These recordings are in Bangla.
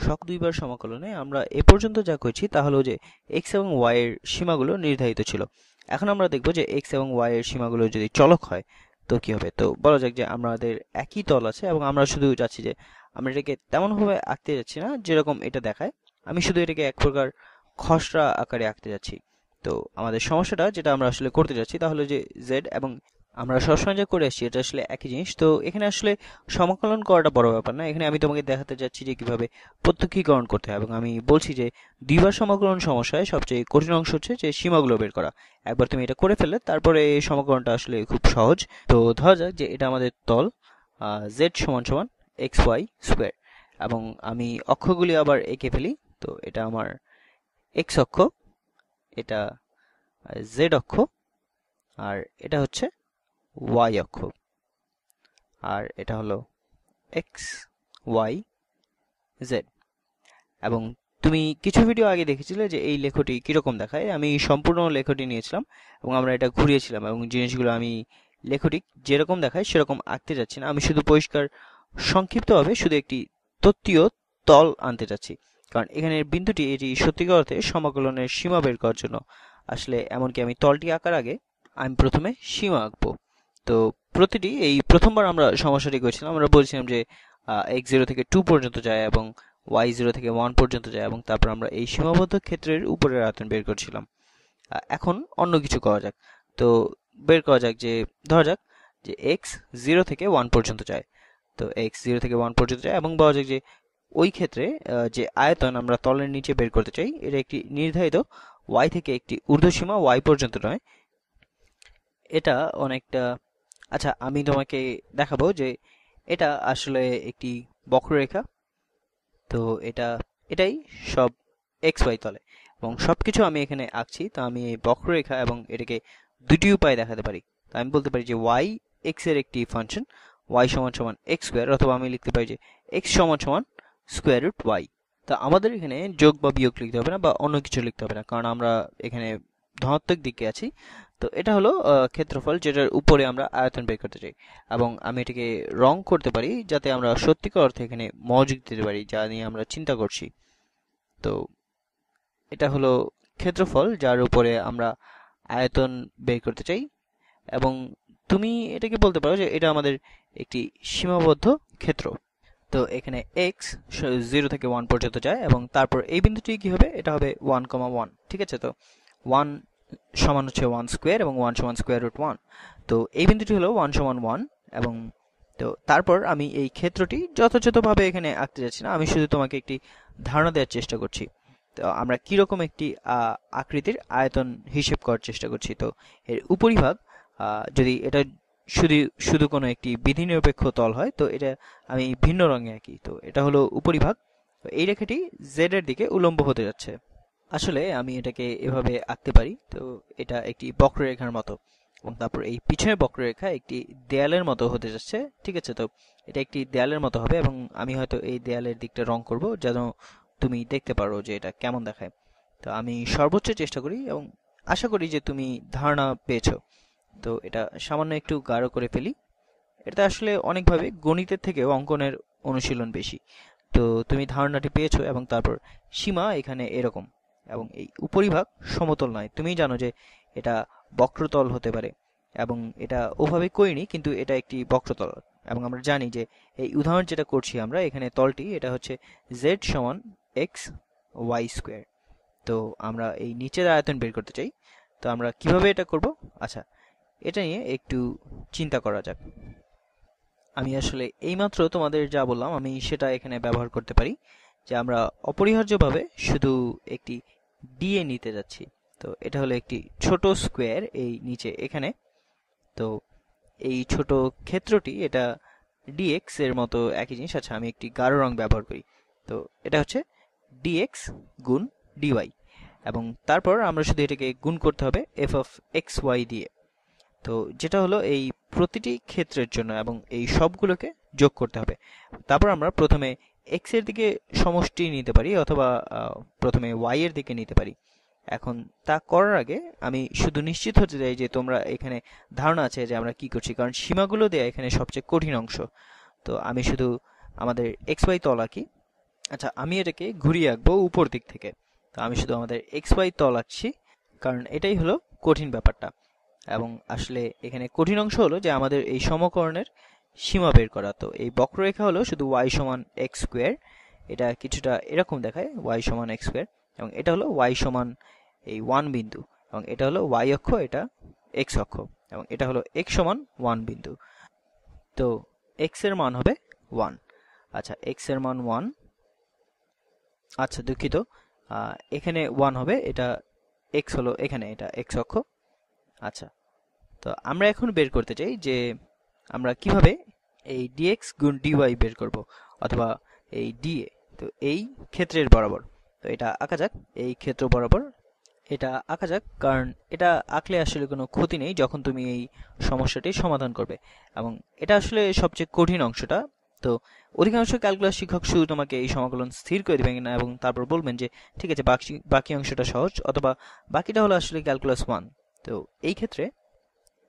শক দুইবার সমাকলনে আমরা এ পর্যন্ত যা করেছি তা হলো যে x এবং y এর সীমাগুলো নির্ধারিত ছিল। এখন আমরা দেখব যে x এবং y এর সীমাগুলো যদি চলক হয় তো কি হবে। তো বলা যাক যে আমাদের একই তল আছে এবং আমরা শুধু যাচ্ছি যে আমরা এটাকে তেমনভাবে আঁকতে যাচ্ছি না যেরকম এটা দেখায়, আমি শুধু এটাকে এক প্রকার খসড়া আকারে আঁকতে যাচ্ছি। তো আমাদের সমস্যাটা যেটা আমরা আসলে করতে যাচ্ছি তা হলো যে z এবং আমরা সবসময় যা করে আসছি এটা আসলে একই জিনিস। তো এখানে আসলে সমাকলন করাটা বড় ব্যাপার না, এখানে আমি তোমাকে দেখাতে যাচ্ছি যে কিভাবে প্রত্যক্ষীকরণ করতে হয় এবং আমি বলছি যে দ্বিবার সমাকলন সমস্যায় সবচেয়ে কঠিন অংশ হচ্ছে যে সীমাগুলো বের করা। একবার তুমি এটা করে ফেললে তারপরে এই সমাকলনটা আসলে খুব সহজ। তো ধরা যাক যে এটা আমাদের তল z সমান সমান এক্স ওয়াই স্কোয়ার এবং আমি অক্ষগুলি আবার এঁকে ফেলি। তো এটা আমার এক্স অক্ষ, এটা জেড অক্ষ, আর এটা হচ্ছে ওয়াই অক্ষ, আর এটা হলো এক্স ওয়াই জেড। এবং তুমি কিছু ভিডিও আগে দেখেছিলে যে এই লেখটি কিরকম দেখায়, আমি সম্পূর্ণ লেখটি নিয়েছিলাম এবং আমরা এটা ঘুরিয়েছিলাম এবং জিনিসগুলো আমি লেখটি যেরকম দেখায় সেরকম আঁকতে যাচ্ছি না, আমি শুধু পরিষ্কার সংক্ষিপ্তভাবে শুধু একটি তত্ত্বীয় তল আনতে চাচ্ছি। কারণ এখানের বিন্দুটি এটি সত্যিকার অর্থে সমাকলনের সীমা বের করার জন্য আসলে, এমনকি আমি তলটি আঁকার আগে আমি প্রথমে সীমা আঁকবো। তো প্রতিটি এই প্রথমবার আমরা সমস্যাটি করেছিলাম, আমরা বলছিলাম যে x 0 থেকে 2 পর্যন্ত যায় এবং y 0 থেকে 1 পর্যন্ত যায় এবং তারপর আমরা এই সীমাবদ্ধ ক্ষেত্রের উপরের আয়তন বের করছিলাম। এখন অন্য কিছু করা যাক। তো বের করা যাক যে ধরা যাক যে x 0 থেকে 1 পর্যন্ত যায়। তো x 0 থেকে 1 পর্যন্ত যায় এবং বলা যাক যে ওই ক্ষেত্রে যে আয়তন আমরা তলের নিচে বের করতে চাই এটা একটি নির্ধারিত y থেকে একটি ঊর্ধ্বসীমা y পর্যন্ত নয়, এটা অনেকটা। আচ্ছা, আমি তোমাকে দেখাবো যে এটা আসলে একটি বক্ররেখা। তো এটাই সব এক্স ওয়াই তলে এবং সবকিছু আমি এখানে আঁকছি। তো আমি এই বক্ররেখা এবং এটাকে দুটি উপায়ে দেখাতে পারি। তো আমি বলতে পারি যে ওয়াই এক্স এর একটি ফাংশন, ওয়াই সমান সমান এক্স স্কোয়ার, অথবা আমি লিখতে পারি যে এক্স সমান সমান স্কোয়ার রুট ওয়াই। তা আমাদের এখানে যোগ বা বিয়োগ লিখতে হবে না বা অন্য কিছু লিখতে হবে না, কারণ আমরা এখানে ধনাত্মক দিকে আছি। তো এটা হলো ক্ষেত্রফল যেটার উপরে আমরা আয়তন বের করতে চাই এবং আমি এটাকে রং করতে পারি যাতে আমরা সত্যিকার অর্থে এখানে মনোযোগ দিতে পারি যা নিয়ে আমরা চিন্তা করছি। তো এটা হলো ক্ষেত্রফল যার উপরে আমরা আয়তন বের করতে চাই এবং তুমি এটাকে বলতে পারো যে এটা আমাদের একটি সীমাবদ্ধ ক্ষেত্র। তো এখানে x 0 থেকে 1 পর্যন্ত যায় এবং তারপর এই বিন্দুটি কি হবে, এটা হবে 1,1। ঠিক আছে, তো 1 সমান হচ্ছে 1 স্কোয়ার এবং 1 সমান স্কোয়ার রুট 1। তো এই বিন্দুটি হলো 1 সমান 1 এবং তো তারপর আমি এই ক্ষেত্রটি যথাযথভাবে এখানে আঁকতে যাচ্ছি না, আমি শুধু তোমাকে একটি ধারণা দেওয়ার চেষ্টা করছি। তো আমরা কিরকম একটি আকৃতির আয়তন হিসেব করার চেষ্টা করছি। তো এর উপরিভাগ যদি এটা শুধু শুধু কোনো একটি বিধিনিরপেক্ষ তল হয় তো এটা আমি ভিন্ন রঙে আঁকি। তো এটা হলো উপরিভাগ, তো এই রেখাটি জেড এর দিকে উলম্ব হতে যাচ্ছে। আসলে আমি এটাকে এভাবে আঁকতে পারি। তো এটা একটি বক্ররেখার মতো এবং তারপর এই পিছনের বক্ররেখা একটি দেয়ালের মতো হতে যাচ্ছে। ঠিক আছে, তো এটা একটি দেয়ালের মতো হবে এবং আমি হয়তো এই দেয়ালের দিকটা রং করব যেন তুমি দেখতে পারো যে এটা কেমন দেখায়। তো আমি সর্বোচ্চ চেষ্টা করি এবং আশা করি যে তুমি ধারণা পেয়েছো। তো এটা সামান্য একটু গাঢ় করে ফেলি। এটা আসলে অনেকভাবে গণিতের থেকেও অঙ্কনের অনুশীলন বেশি। তো তুমি ধারণাটি পেয়েছো এবং তারপর সীমা এখানে এরকম এবং এই উপরিভাগ সমতল নয়, তুমি জানো যে এটা বক্রতল হতে পারে এবং এটা ওভাবে করিনি কিন্তু এটা একটি বক্রতল। এবং আমরা জানি যে এই উদাহরণ যেটা করছি আমরা এখানে তলটি এটা হচ্ছে z সমান এক্স ওয়াই স্কোয়ার। তো আমরা এই নিচের আয়তন বের করতে চাই। তো আমরা কিভাবে এটা করব, আচ্ছা এটা নিয়ে একটু চিন্তা করা যাক। আমি আসলে এইমাত্র তোমাদের যা বললাম আমি সেটা এখানে ব্যবহার করতে পারি যে আমরা অপরিহার্যভাবে শুধু একটি ডিএ নিতে যাচ্ছি। তো এটা হলো একটি ছোট স্কোয়ার এই নিচে এখানে। তো এই ছোট ক্ষেত্রটি এটা ডিএক্স এর মতো একই জিনিস। আচ্ছা, আমি একটি গাঢ় রং ব্যবহার করি। তো এটা হচ্ছে ডিএক্স গুণ ডিওয়াই এবং তারপর আমরা শুধু এটাকে গুণ করতে হবে এফ অফ এক্স ওয়াই দিয়ে। তো যেটা হলো এই প্রতিটি ক্ষেত্রের জন্য এবং এই সবগুলোকে যোগ করতে হবে। তারপর আমরা প্রথমে এক্স এর দিকে সমষ্টি নিতে পারি অথবা প্রথমে ওয়াই এর দিকে নিতে পারি। এখন তা করার আগে আমি শুধু নিশ্চিত হতে চাই যে তোমরা এখানে ধারণা আছে যে আমরা কি করছি, কারণ সীমাগুলো দেয়া এখানে সবচেয়ে কঠিন অংশ। তো আমি শুধু আমাদের এক্স ওয়াই তল আঁকি। আচ্ছা, আমি এটাকে ঘুরিয়ে আঁকবো উপর দিক থেকে। তো আমি শুধু আমাদের এক্স ওয়াই তল আঁকছি, কারণ এটাই হলো কঠিন ব্যাপারটা। এবং আসলে এখানে কঠিন অংশ হলো যে আমাদের এই সমকরণের সীমা বের করা। তো এই বক্ররেখা হলো শুধু ওয়াই সমান এক্স স্কোয়ার, এটা কিছুটা এরকম দেখায় ওয়াই সমান এক্স স্কোয়ার, এবং এটা হলো ওয়াই সমান এই 1 বিন্দু, এবং এটা হলো ওয়াই অক্ষ, এটা এক্স অক্ষ, এবং এটা হলো এক্স সমান 1 বিন্দু। তো এক্স এর মান হবে 1। আচ্ছা, এক্স এর মান 1। আচ্ছা দুঃখিত, এখানে 1 হবে, এটা এক্স হলো এখানে, এটা এক্স অক্ষ। আচ্ছা, তো আমরা এখন বের করতে চাই যে আমরা কিভাবে এই dx গুণ dy বের করব, অথবা এই dA। তো এই ক্ষেত্রের বরাবর, তো এটা আঁকা যাক, এই ক্ষেত্র বরাবর এটা আঁকা যাক, কারণ এটা আঁকলে আসলে কোনো ক্ষতি নেই যখন তুমি এই সমস্যাটি সমাধান করবে, এবং এটা আসলে সবচেয়ে কঠিন অংশটা। তো অধিকাংশ ক্যালকুলাস শিক্ষক শুধু তোমাকে এই সমাকলন স্থির করে দেবেন না, এবং তারপর বলবেন যে ঠিক আছে, বাকি অংশটা সহজ, অথবা বাকিটা হলো আসলে ক্যালকুলাস 1। তো এই ক্ষেত্রে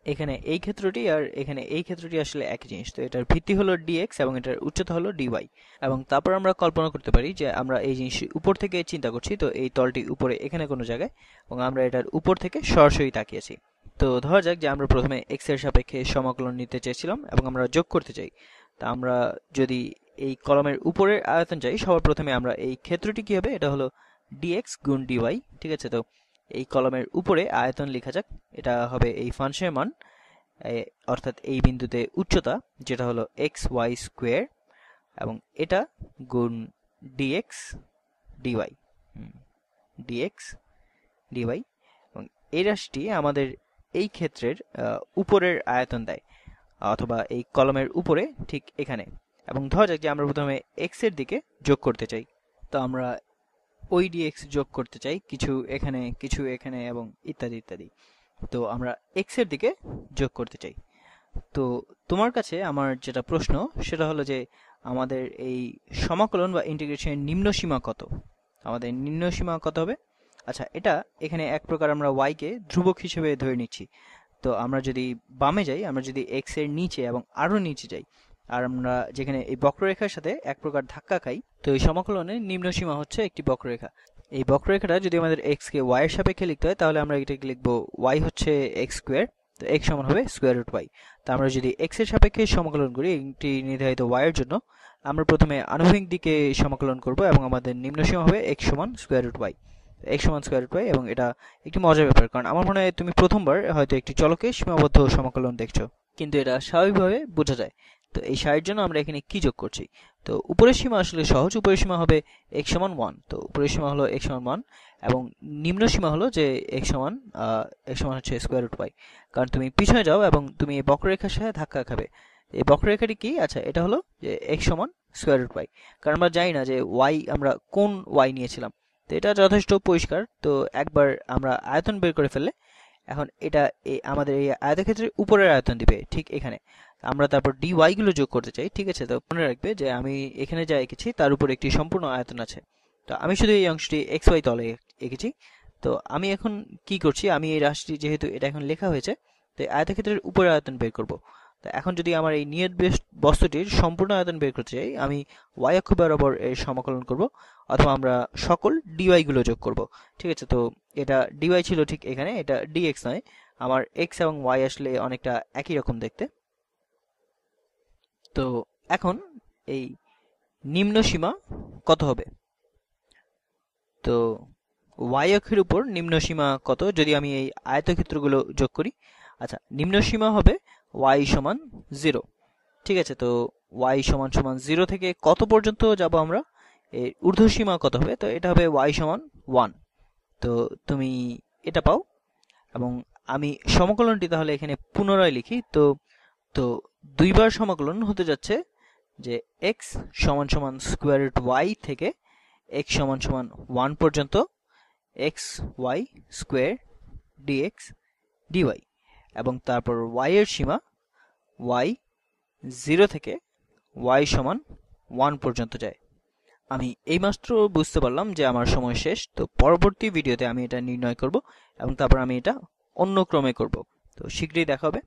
এখানে এই ক্ষেত্রটি আর এখানে এই ক্ষেত্রটি আসলে একই জিনিস। তো এটার ভিত্তি হলো dx এবং এটার উচ্চতা হলো dy। এবং তারপর আমরা কল্পনা করতে পারি যে আমরা এই জিনিস উপর থেকে চিন্তা করছি, তো এই তলটি উপরে এখানে কোনো জায়গায়, এবং আমরা এটার উপর থেকে সরাসরি তাকিয়েছি। তো ধরা যাক যে আমরা প্রথমে x এর সাপেক্ষে সমাকলন নিতে চেয়েছিলাম এবং আমরা যোগ করতে চাই। তা আমরা যদি এই কলমের উপরের আয়তন চাই, সবার প্রথমে আমরা এই ক্ষেত্রটি কি হবে, এটা হলো dx গুণ dy। ঠিক আছে, তো এই কলমের উপরে আয়তন লেখা যাক, এটা হবে এই ফাংশনের মান, অর্থাৎ এই বিন্দুতে উচ্চতা, যেটা হলো এক্স ওয়াই স্কোয়ার, এবং এটা গুণ dx dy, dx dy, এবং এই রাশিটি আমাদের এই ক্ষেত্রের উপরের আয়তন দেয়, অথবা এই কলমের উপরে ঠিক এখানে। এবং ধরা যাক যে আমরা প্রথমে এক্স এর দিকে যোগ করতে চাই। তো আমরা ওই dx যোগ করতে চাই, কিছু এখানে এবং ইত্যাদি ইত্যাদি। তো আমরা x এর দিকে যোগ করতে চাই। তো তোমার কাছে আমার যেটা প্রশ্ন, সেটা হলো যে আমাদের এই সমাকলন বা ইন্টিগ্রেশনের নিম্ন সীমা কত? আমাদের নিম্ন সীমা কত হবে? আচ্ছা, এটা এখানে এক প্রকার আমরা y কে ধ্রুবক হিসেবে ধরে নিচ্ছি। তো আমরা যদি বামে যাই, আমরা যদি x এর নিচে এবং আরো নিচে যাই, আর আমরা যেখানে এই বক্ররেখার সাথে এক প্রকার ধাক্কা খাই, তো এই সমাকলনের নিম্ন সীমা হচ্ছে একটি বক্ররেখা। এই বক্ররেখাটা যদি আমাদের x কে y এর সাপেক্ষে লিখতে হয়, তাহলে আমরা এটাকে লিখবো y হচ্ছে x স্কোয়ার, তো x সমান হবে স্কোয়ার রুট y। তা আমরা যদি x এর সাপেক্ষে সমাকলন করি একটি নির্ধারিত y এর জন্য, আমরা প্রথমে আনুভূমিক দিকে সমাকলন করব, এবং আমাদের নিম্ন সীমা হবে x সমান স্কোয়ার রুট y, x সমান স্কোয়ার রুট y। এবং এটা একটি মজার ব্যাপার, কারণ আমার মনে হয় তুমি প্রথমবার হয়তো একটি চলকের সীমাবদ্ধ সমাকলন দেখছো, কিন্তু এটা স্বাভাবিকভাবে বোঝা যায়। তো এই সারির জন্য আমরা এখানে কি যোগ করছি? তো উপরের সীমা আসলে সহজ, উপরের সীমা হবে x সমান 1। তো উপরের সীমা হলো x সমান 1, এবং নিম্ন সীমা হলো যে x সমান হচ্ছে স্কোয়ার রুট y। কারণ তুমি পিছনে যাও এবং তুমি এই বক্ররেখার সাথে ধাক্কা খাবে। এই বক্ররেখাটি কি? আচ্ছা, এটা হলো যে x সমান স্কোয়ার রুট y। কারণ আমরা জানি না যে y আমরা কোন y নিয়েছিলাম। তো এটা যথেষ্ট পরিষ্কার। তো একবার আমরা আয়তন বের করে ফেললে, এখন এটা আমাদের এই আয়তক্ষেত্রের উপরের আয়তন দিবে ঠিক এখানে। আমরা তারপর dy গুলো যোগ করতে চাই। ঠিক আছে, তো মনে রাখবে যে আমি এখানে যা এঁকেছি তার উপর একটি সম্পূর্ণ আয়তন আছে। তো আমি শুধু এই অংশটি xy তলে এঁকেছি। তো আমি এখন কি করছি, আমি এই রাশিটি যেহেতু এটা এখন লেখা হয়েছে, তো এই আয়তক্ষেত্রের উপরের আয়তন বের করব। তো এখন যদি আমার এই নিয়ত বস্তুটির সম্পূর্ণ আয়তন বের করতে চাই, আমি y অক্ষ বরাবর এর সমাকলন করব, অথবা আমরা সকল dy গুলো যোগ করব। ঠিক আছে, তো এটা dy ছিল ঠিক এখানে, এটা dx নয়। আমার x এবং y আসলে অনেকটা একই রকম দেখতে। তো এখন এই নিম্ন সীমা কত হবে? তো y অক্ষের উপর নিম্ন সীমা কত যদি আমি এই আয়তক্ষেত্রগুলো যোগ করি? আচ্ছা, নিম্ন সীমা হবে y সমান 0। ঠিক আছে, তো y সমান 0 থেকে কত পর্যন্ত যাব আমরা? এর ঊর্ধ্ব সীমা কত হবে? তো এটা হবে y সমান 1। তো তুমি এটা পাও, এবং আমি সমকলনটি তাহলে এখানে পুনরায় লিখি। তো তো দুইবার সমাকলন হতে যাচ্ছে যে x সমান সমান স্কোয়ার রুট y থেকে x সমান সমান 1 পর্যন্ত x y square dx dy, এবং তারপর y এর সীমা y 0 থেকে y সমান 1 পর্যন্ত যায়। আমি এইমাত্র বুঝতে পারলাম যে আমার সময় শেষ। তো পরবর্তী ভিডিওতে আমি এটা নির্ণয় করব, এবং তারপর আমি এটা অন্য ক্রমে করব। তো শীঘ্রই দেখা হবে।